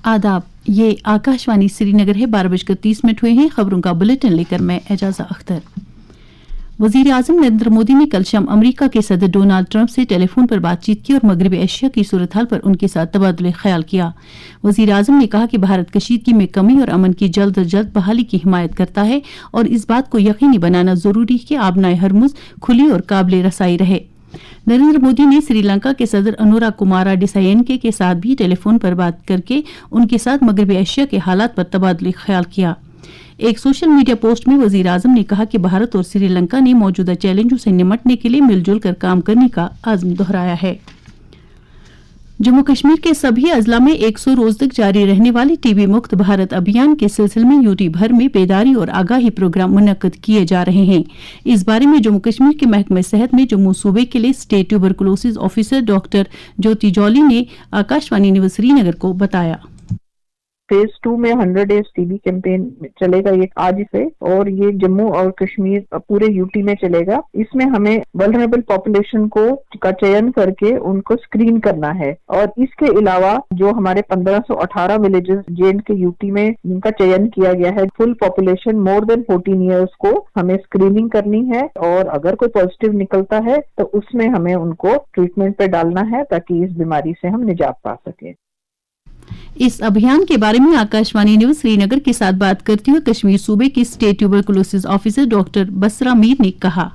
आदाब, ये आकाशवाणी श्रीनगर है। 12:30 हुए हैं। खबरों का बुलेटिन लेकर मैं एजाजा अख्तर। वजीर आजम नरेंद्र मोदी ने कल शाम अमेरिका के सदर डोनाल्ड ट्रंप से टेलीफोन पर बातचीत की और मगरबी एशिया की सूरत हाल पर उनके साथ तबादले ख्याल किया। वजीर आजम ने कहा कि भारत कशीदगी में कमी और अमन की जल्द अज जल्द बहाली की हिमायत करता है और इस बात को यकीनी बनाना जरूरी है कि आबनाए हरमुज खुली और काबिल रसाई रहे। नरेंद्र मोदी ने श्रीलंका के सदर अनुरा कुमारा डिसायेनके के साथ भी टेलीफोन पर बात करके उनके साथ मगरबी एशिया के हालात पर तबादले ख्याल किया। एक सोशल मीडिया पोस्ट में वजीर आजम ने कहा कि भारत और श्रीलंका ने मौजूदा चैलेंजों से निपटने के लिए मिलजुल कर काम करने का आज़म दोहराया है। जम्मू कश्मीर के सभी अजला में 100 रोज तक जारी रहने वाले टीबी मुक्त भारत अभियान के सिलसिले में यूटी भर में बेदारी और आगाही प्रोग्राम मुनक्कद किए जा रहे हैं। इस बारे में जम्मू कश्मीर के महकमे सेहत में जम्मू सूबे के लिए स्टेट ट्यूबरकुलोसिस ऑफिसर डॉक्टर ज्योति जौली ने आकाशवाणी न्यूज श्रीनगर को बताया। फेज 2 में 100 डेज टीबी कैंपेन चलेगा ये आज से, और ये जम्मू और कश्मीर पूरे यूटी में चलेगा। इसमें हमें वल्नरेबल पॉपुलेशन का चयन करके उनको स्क्रीन करना है, और इसके अलावा जो हमारे 1518 विलेजेस जे.एंड.के यूटी में जिनका चयन किया गया है, full population more than 14 years को हमें स्क्रीनिंग करनी है, और अगर कोई पॉजिटिव निकलता है तो उसमें हमें उनको ट्रीटमेंट पे डालना है ताकि इस बीमारी से हम निजात पा सके। इस अभियान के बारे में आकाशवाणी न्यूज श्रीनगर के साथ बात करते हुए कश्मीर सूबे की state tuberculosis officer doctor Basra Mir ने कहा,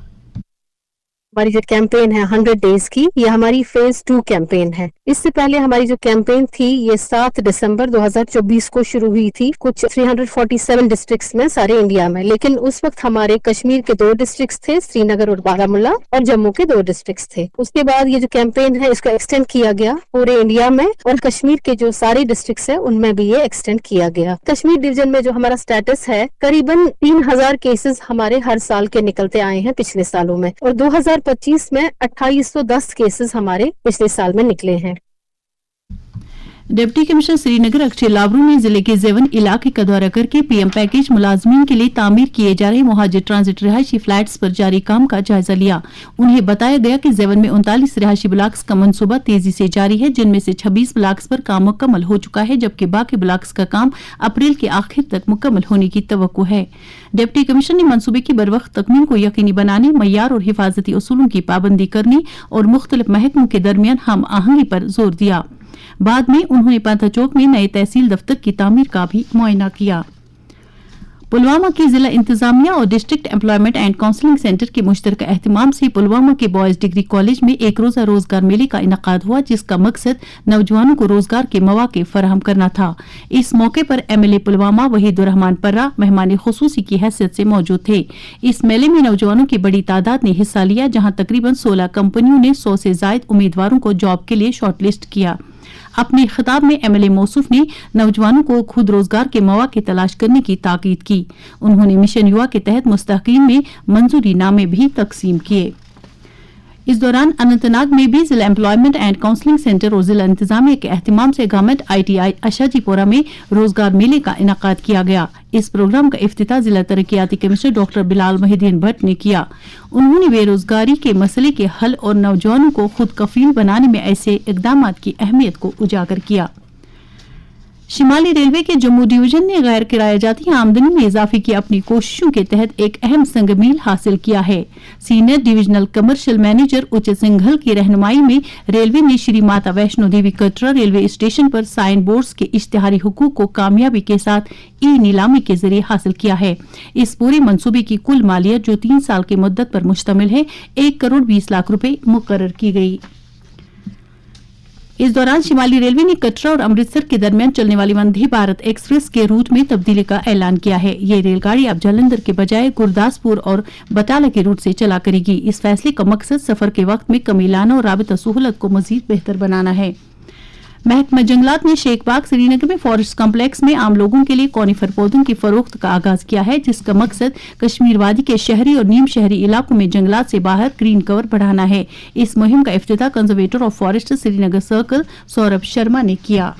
हमारी जो कैंपेन है 100 डेज की, ये हमारी फेज 2 कैंपेन है। इससे पहले हमारी जो कैंपेन थी ये 7 दिसंबर 2024 को शुरू हुई थी कुछ 347 डिस्ट्रिक्ट्स में सारे इंडिया में, लेकिन उस वक्त हमारे कश्मीर के 2 डिस्ट्रिक्ट्स थे, श्रीनगर और बारामूला, और जम्मू के 2 डिस्ट्रिक्ट्स थे। उसके बाद ये जो कैंपेन है इसको एक्सटेंड किया गया पूरे इंडिया में, और कश्मीर के जो सारे डिस्ट्रिक्ट्स है उनमें भी ये एक्सटेंड किया गया। कश्मीर डिवीजन में जो हमारा स्टेटस है, करीबन 3000 केसेस हमारे हर साल के निकलते आए हैं पिछले सालों में, और 2025 में 2810 केसेस हमारे पिछले साल में निकले हैं। डिप्टी कमिश्नर श्रीनगर अक्षय लाबरू ने जिले के जेवन इलाके का दौरा करके पीएम पैकेज मुलाजमीन के लिए तामीर किए जा रहे मुहाजिर ट्रांजिट रिहायशी फ्लैट्स पर जारी काम का जायजा लिया। उन्हें बताया गया कि जेवन में 39 रिहायशी ब्लॉक्स का मंसूबा तेजी से जारी है, जिनमें से 26 ब्लॉक्स पर काम मुकम्मल हो चुका है, जबकि बाकी ब्लॉक्स का काम अप्रैल के आखिर तक मुकम्मल होने की तवक्को है। डिप्टी कमिश्नर ने मंसूबे की बरवक्त तकमील को यकीनी बनाने, मय्यार और हिफाजती उसूलों की पाबंदी करने और मुख्तलिफ महकमों के दरमियान हम आहंगी पर जोर दिया। बाद में उन्होंने पांथा चौक में नए तहसील दफ्तर की तामीर का भी मुआयना किया। पुलवामा की जिला इंतजामिया और district employment and counselling centre के मुश्तरका एहतमाम से पुलवामा के बॉयज डिग्री कॉलेज में एक रोजा रोजगार मेले का इनकाद हुआ, जिसका मकसद नौजवानों को रोजगार के मौके फराहम करना था। इस मौके पर एमएलए पुलवामा वहीदुर रहमान पर्रा मेहमान खुसूसी की हैसियत से मौजूद थे। इस मेले में नौजवानों की बड़ी तादाद ने हिस्सा लिया, जहां तकरीबन 16 कंपनियों ने 100 से ज्यादा उम्मीदवारों को जॉब के लिए शॉर्टलिस्ट किया। अपने खिताब में एमएलए मौसूफ ने नौजवानों को खुद रोजगार के मौके तलाश करने की ताकीद की। उन्होंने मिशन युवा के तहत मुस्तहकीन में मंजूरी नामे भी तकसीम किए। इस दौरान अनंतनाग में भी जिला एम्प्लॉयमेंट एंड काउंसलिंग सेंटर और जिला इंतजामिया के एहतमाम से गवर्नमेंट ITI अशाजीपोरा में रोजगार मेले का इनकाद किया गया। इस प्रोग्राम का इफ्तिताह जिला तरक्याती कमिश्नर डॉक्टर बिलाल मोहिद्दीन भट्ट ने किया। उन्होंने बेरोजगारी के मसले के हल और नौजवानों को खुद कफील बनाने में ऐसे इकदाम की अहमियत को उजागर किया। शिमाली रेलवे के जम्मू डिवीजन ने गैर किराया जाती आमदनी में इजाफे की अपनी कोशिशों के तहत एक अहम संगमील हासिल किया है। सीनियर डिविजनल कमर्शियल मैनेजर उचित सिंघल की रहनुमाई में रेलवे ने श्री माता वैष्णो देवी कटरा रेलवे स्टेशन पर साइन बोर्ड्स के इश्तिहारी हुकूक को कामयाबी के साथ ई नीलामी के जरिए हासिल किया है। इस पूरे मंसूबे की कुल मालियत, जो 3 साल की मुद्दत पर मुश्तमिल है, 1 करोड़ 20 लाख रुपए मुकर्रर की गई। इस दौरान शिमाली रेलवे ने कटरा और अमृतसर के दरमियान चलने वाली वंदे भारत एक्सप्रेस के रूट में तब्दीली का ऐलान किया है। ये रेलगाड़ी अब जालंधर के बजाय गुरदासपुर और बटाला के रूट से चला करेगी। इस फैसले का मकसद सफर के वक्त में कमी लाना और राबिता सहूलत को मजीद बेहतर बनाना है। महकमा जंगलात ने शेखबाग श्रीनगर में फॉरेस्ट कॉम्प्लेक्स में आम लोगों के लिए कॉनिफर पौधों की फरोख्त का आगाज किया है, जिसका मकसद कश्मीर वादी के शहरी और नीम शहरी इलाकों में जंगलात से बाहर ग्रीन कवर बढ़ाना है। इस मुहिम का इफ्तिताह conservator of forest Srinagar circle Saurabh Sharma ने किया।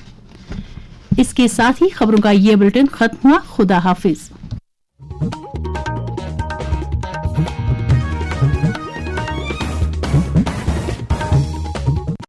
इसके साथ ही खबरों का ये बुलेटिन खत्म हुआ। खुदा हाफिज।